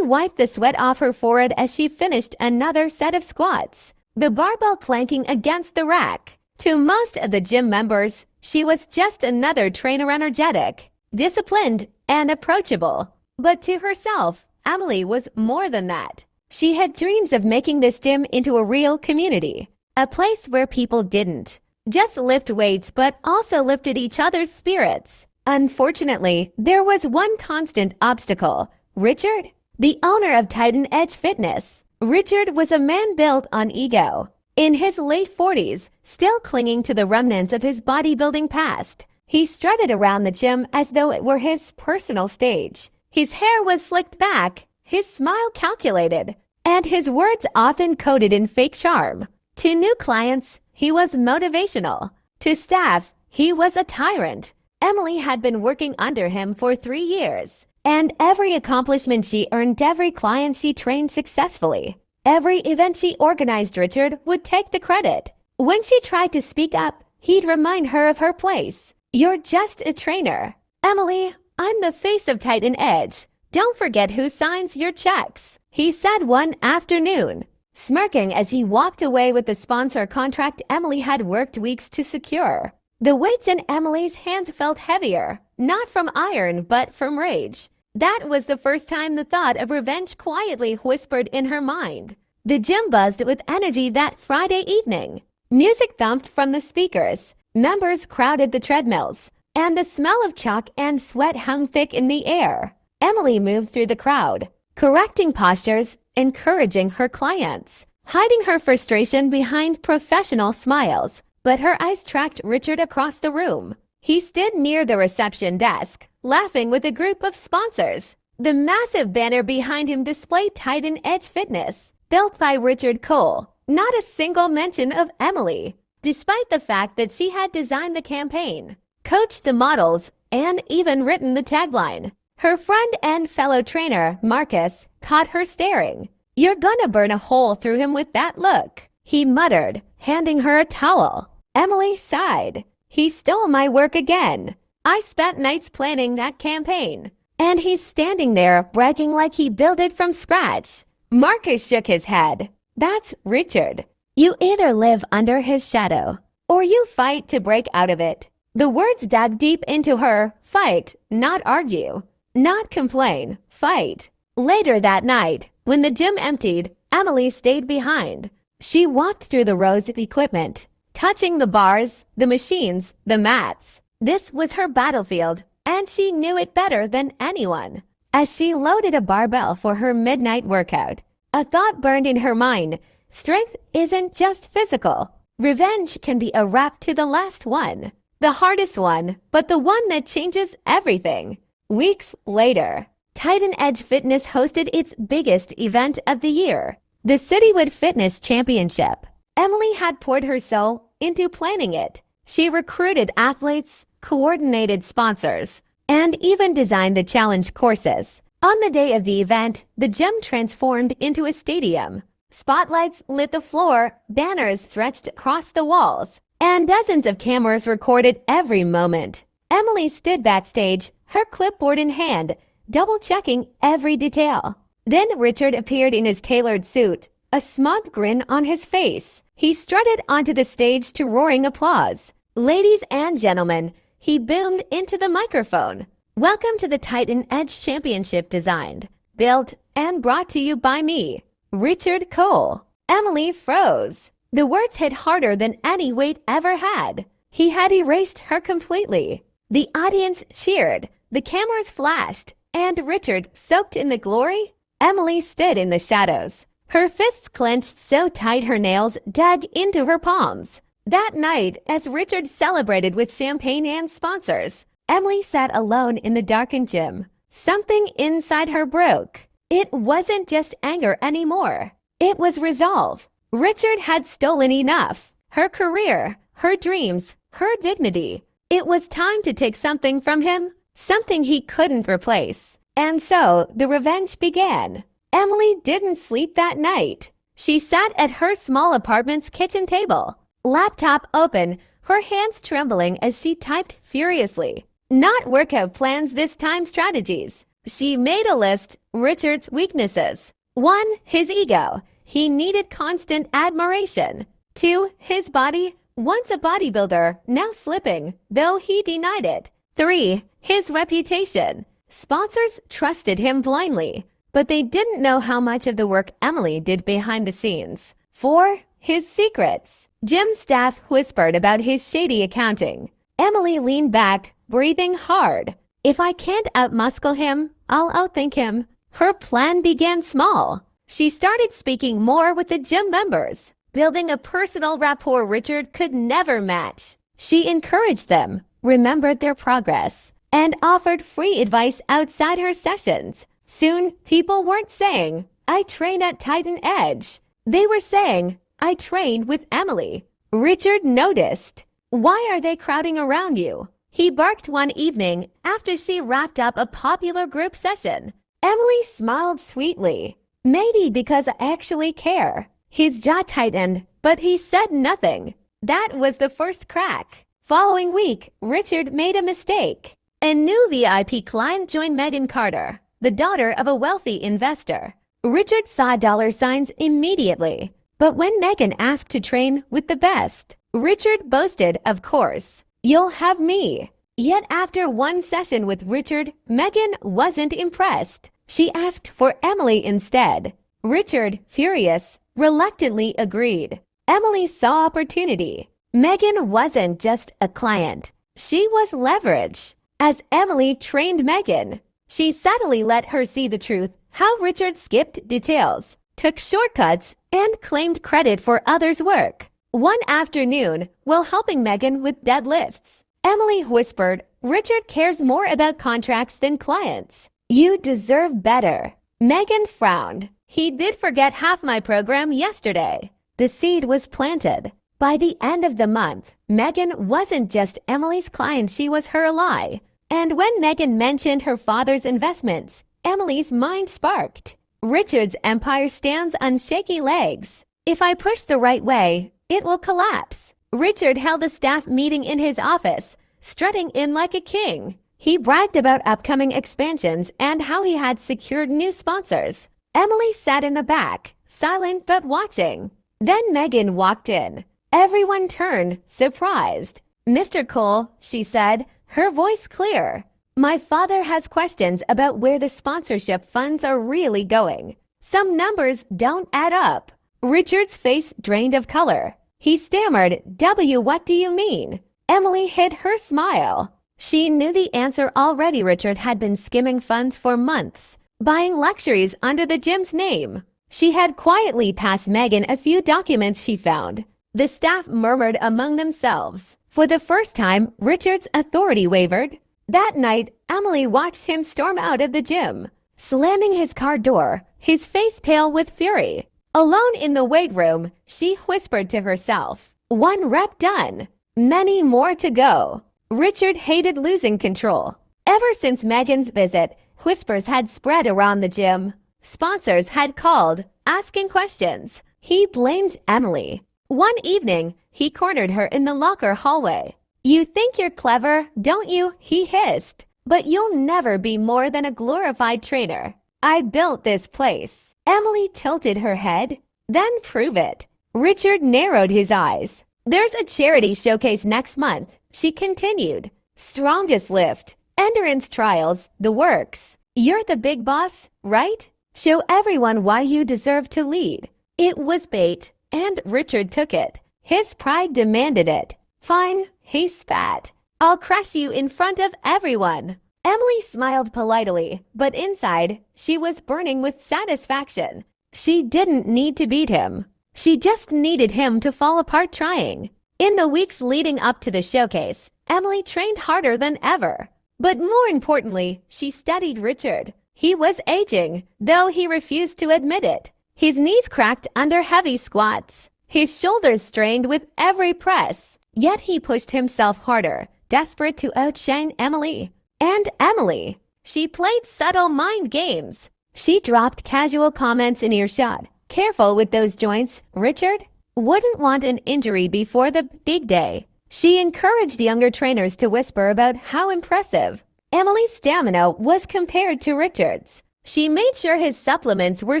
wiped the sweat off her forehead as she finished another set of squats, the barbell clanking against the rack. To most of the gym members, she was just another trainer, energetic, disciplined, and approachable. But to herself, Emily was more than that. She had dreams of making this gym into a real community, a place where people didn't just lift weights but also lifted each other's spirits. Unfortunately, there was one constant obstacle: Richard, the owner of Titan Edge Fitness. Richard was a man built on ego. In his late 40s, still clinging to the remnants of his bodybuilding past, he strutted around the gym as though it were his personal stage. His hair was slicked back, his smile calculated, and his words often coated in fake charm. To new clients, he was motivational. To staff, he was a tyrant. Emily had been working under him for 3 years, and every accomplishment she earned, every client she trained successfully, every event she organized, Richard would take the credit. When she tried to speak up, he'd remind her of her place. "You're just a trainer. Emily, I'm the face of Titan Edge. Don't forget who signs your checks," he said one afternoon, smirking as he walked away with the sponsor contract Emily had worked weeks to secure. The weights in Emily's hands felt heavier, not from iron but from rage. That was the first time the thought of revenge quietly whispered in her mind. The gym buzzed with energy that Friday evening. Music thumped from the speakers, members crowded the treadmills, and the smell of chalk and sweat hung thick in the air. Emily moved through the crowd, correcting postures, encouraging her clients, hiding her frustration behind professional smiles. But her eyes tracked Richard across the room. He stood near the reception desk, laughing with a group of sponsors. The massive banner behind him displayed Titan Edge Fitness, built by Richard Cole. Not a single mention of Emily, despite the fact that she had designed the campaign, coached the models, and even written the tagline. Her friend and fellow trainer, Marcus, caught her staring. "You're gonna burn a hole through him with that look," he muttered, handing her a towel. Emily sighed. "He stole my work again. I spent nights planning that campaign, and he's standing there bragging like he built it from scratch." Marcus shook his head. "That's Richard. You either live under his shadow, or you fight to break out of it." The words dug deep into her. Fight, not argue. Not complain, fight. Later that night, when the gym emptied, Emily stayed behind. She walked through the rows of equipment, touching the bars, the machines, the mats. This was her battlefield, and she knew it better than anyone. As she loaded a barbell for her midnight workout, a thought burned in her mind. Strength isn't just physical. Revenge can be a rap to the last one. The hardest one, but the one that changes everything. Weeks later, Titan Edge Fitness hosted its biggest event of the year, the Citywood Fitness Championship. Emily had poured her soul into planning it. She recruited athletes, coordinated sponsors, and even designed the challenge courses. On the day of the event, the gym transformed into a stadium. Spotlights lit the floor, banners stretched across the walls, and dozens of cameras recorded every moment. Emily stood backstage, her clipboard in hand, double-checking every detail. Then Richard appeared in his tailored suit, a smug grin on his face. He strutted onto the stage to roaring applause. "Ladies and gentlemen," he boomed into the microphone. "Welcome to the Titan Edge Championship, designed, built, and brought to you by me, Richard Cole." Emily froze. The words hit harder than any weight ever had. He had erased her completely. The audience cheered, the cameras flashed, and Richard soaked in the glory. Emily stood in the shadows, her fists clenched so tight her nails dug into her palms. That night, as Richard celebrated with champagne and sponsors, Emily sat alone in the darkened gym. Something inside her broke. It wasn't just anger anymore. It was resolve. Richard had stolen enough. Her career, her dreams, her dignity. It was time to take something from him, something he couldn't replace. And so the revenge began. Emily didn't sleep that night. She sat at her small apartment's kitchen table, laptop open, her hands trembling as she typed furiously. Not workout plans this time, strategies. She made a list, Richard's weaknesses. 1. His ego. He needed constant admiration. 2. His body. Once a bodybuilder, now slipping, though he denied it. 3. His reputation. Sponsors trusted him blindly, but they didn't know how much of the work Emily did behind the scenes. 4. His secrets. Gym staff whispered about his shady accounting. Emily leaned back, breathing hard. If I can't outmuscle him, I'll outthink him. Her plan began small. She started speaking more with the gym members, building a personal rapport Richard could never match. She encouraged them, remembered their progress, and offered free advice outside her sessions. Soon, people weren't saying, I train at Titan Edge. They were saying, I trained with Emily. Richard noticed. Why are they crowding around you? He barked one evening after she wrapped up a popular group session. Emily smiled sweetly. Maybe because I actually care. His jaw tightened, but he said nothing. That was the first crack. Following week, Richard made a mistake. A new VIP client joined Megan Carter, the daughter of a wealthy investor. Richard saw dollar signs immediately. But when Megan asked to train with the best, Richard boasted, of course, you'll have me. Yet after one session with Richard, Megan wasn't impressed. She asked for Emily instead. Richard, furious, reluctantly agreed. Emily saw opportunity. Megan wasn't just a client. She was leverage. As Emily trained Megan, she subtly let her see the truth, how Richard skipped details, took shortcuts, and claimed credit for others' work. One afternoon, while helping Megan with deadlifts, Emily whispered, Richard cares more about contracts than clients. You deserve better. Megan frowned. He did forget half my program yesterday. The seed was planted. By the end of the month, Megan wasn't just Emily's client, she was her ally. And when Megan mentioned her father's investments, Emily's mind sparked. Richard's empire stands on shaky legs. If I push the right way, it will collapse. Richard held a staff meeting in his office, strutting in like a king. He bragged about upcoming expansions and how he had secured new sponsors. Emily sat in the back, silent but watching. Then Megan walked in. Everyone turned, surprised. Mr. Cole, she said, her voice clear. My father has questions about where the sponsorship funds are really going. Some numbers don't add up. Richard's face drained of color. He stammered, what do you mean? Emily hid her smile. She knew the answer already. Richard had been skimming funds for months, buying luxuries under the gym's name. She had quietly passed Megan a few documents she found. The staff murmured among themselves. For the first time, Richard's authority wavered. That night, Emily watched him storm out of the gym, slamming his car door, his face pale with fury. Alone in the weight room, she whispered to herself, one rep done, many more to go. Richard hated losing control. Ever since Megan's visit, whispers had spread around the gym. Sponsors had called, asking questions. He blamed Emily. One evening, he cornered her in the locker hallway. You think you're clever, don't you? He hissed. But you'll never be more than a glorified trainer. I built this place. Emily tilted her head. Then prove it. Richard narrowed his eyes. There's a charity showcase next month, she continued. Strongest lift, endurance trials, the works. You're the big boss, right? Show everyone why you deserve to lead. It was bait, and Richard took it. His pride demanded it. Fine, he spat. I'll crush you in front of everyone. Emily smiled politely, but inside, she was burning with satisfaction. She didn't need to beat him. She just needed him to fall apart trying. In the weeks leading up to the showcase, Emily trained harder than ever. But more importantly, she studied Richard. He was aging, though he refused to admit it. His knees cracked under heavy squats. His shoulders strained with every press. Yet he pushed himself harder, desperate to outshine Emily. And Emily. She played subtle mind games. She dropped casual comments in earshot. Careful with those joints, Richard. Wouldn't want an injury before the big day. She encouraged younger trainers to whisper about how impressive Emily's stamina was compared to Richard's. She made sure his supplements were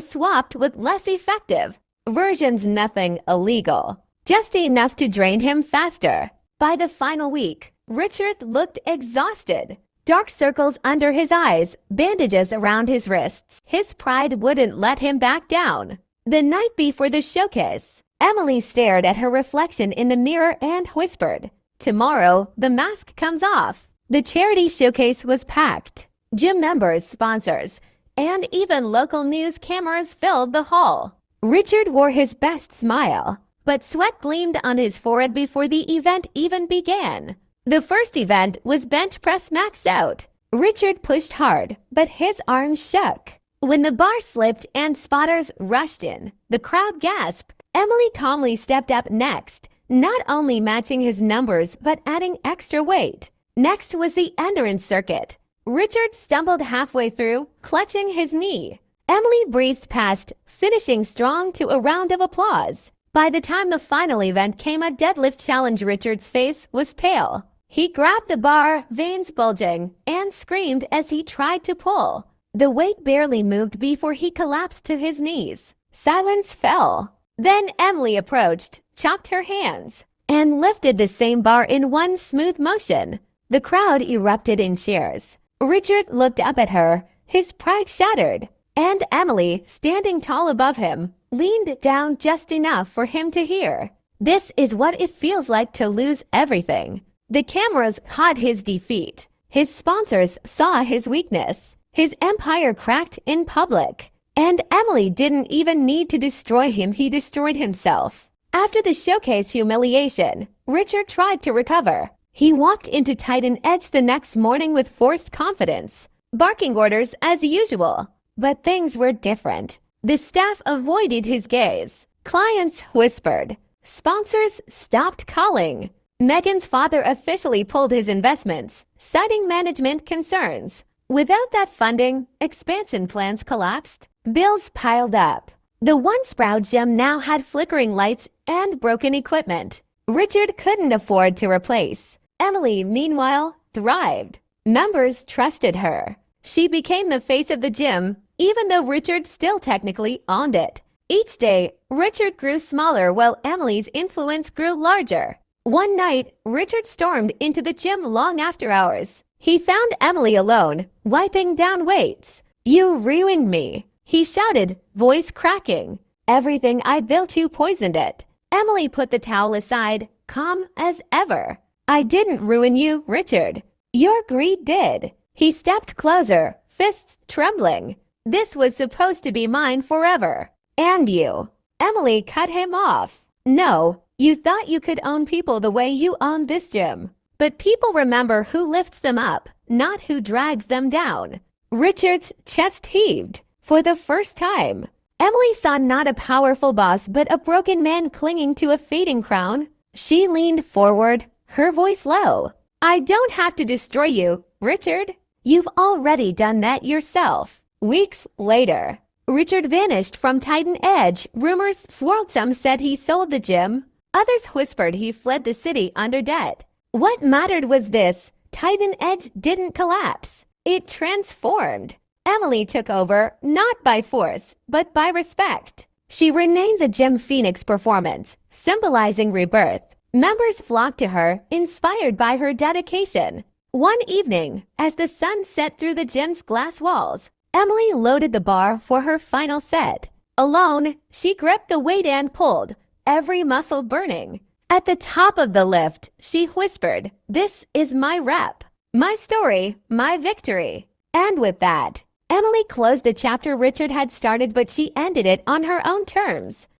swapped with less effective versions, nothing illegal, just enough to drain him faster. By the final week, Richard looked exhausted. Dark circles under his eyes, bandages around his wrists. His pride wouldn't let him back down. The night before the showcase, Emily stared at her reflection in the mirror and whispered, "Tomorrow, the mask comes off." The charity showcase was packed. Gym members, sponsors, and even local news cameras filled the hall. Richard wore his best smile, but sweat gleamed on his forehead before the event even began. The first event was bench press max out. Richard pushed hard, but his arms shook. When the bar slipped and spotters rushed in, the crowd gasped. Emily calmly stepped up next, not only matching his numbers but adding extra weight. Next was the endurance circuit. Richard stumbled halfway through, clutching his knee. Emily breezed past, finishing strong to a round of applause. By the time the final event came, a deadlift challenge, Richard's face was pale. He grabbed the bar, veins bulging, and screamed as he tried to pull. The weight barely moved before he collapsed to his knees. Silence fell. Then Emily approached, chopped her hands, and lifted the same bar in one smooth motion. The crowd erupted in cheers. Richard looked up at her, his pride shattered, and Emily, standing tall above him, leaned down just enough for him to hear. "This is what it feels like to lose everything." The cameras caught his defeat. His sponsors saw his weakness. His empire cracked in public. And Emily didn't even need to destroy him, he destroyed himself. After the showcase humiliation, Richard tried to recover. He walked into Titan Edge the next morning with forced confidence, barking orders as usual. But things were different. The staff avoided his gaze. Clients whispered. Sponsors stopped calling. Megan's father officially pulled his investments, citing management concerns. Without that funding, expansion plans collapsed. Bills piled up. The once proud gym now had flickering lights and broken equipment Richard couldn't afford to replace. Emily, meanwhile, thrived. Members trusted her. She became the face of the gym, even though Richard still technically owned it. Each day, Richard grew smaller while Emily's influence grew larger. One night, Richard stormed into the gym long after hours. He found Emily alone, wiping down weights. "You ruined me," he shouted, voice cracking. "Everything I built, you poisoned it." Emily put the towel aside, calm as ever. "I didn't ruin you, Richard. Your greed did." He stepped closer, fists trembling. "This was supposed to be mine forever. And you." Emily cut him off. "No, you thought you could own people the way you own this gym. But people remember who lifts them up, not who drags them down." Richard's chest heaved. For the first time, Emily saw not a powerful boss, but a broken man clinging to a fading crown. She leaned forward, her voice low. "I don't have to destroy you, Richard. You've already done that yourself." Weeks later, Richard vanished from Titan Edge. Rumors swirled. Some said he sold the gym. Others whispered he fled the city under debt. What mattered was this: Titan Edge didn't collapse. It transformed. Emily took over, not by force, but by respect. She renamed the gym Phoenix Performance, symbolizing rebirth. Members flocked to her, inspired by her dedication. One evening, as the sun set through the gym's glass walls, Emily loaded the bar for her final set. Alone, she gripped the weight and pulled, every muscle burning. At the top of the lift, she whispered, "This is my rep, my story, my victory." And with that, Emily closed the chapter Richard had started, but she ended it on her own terms.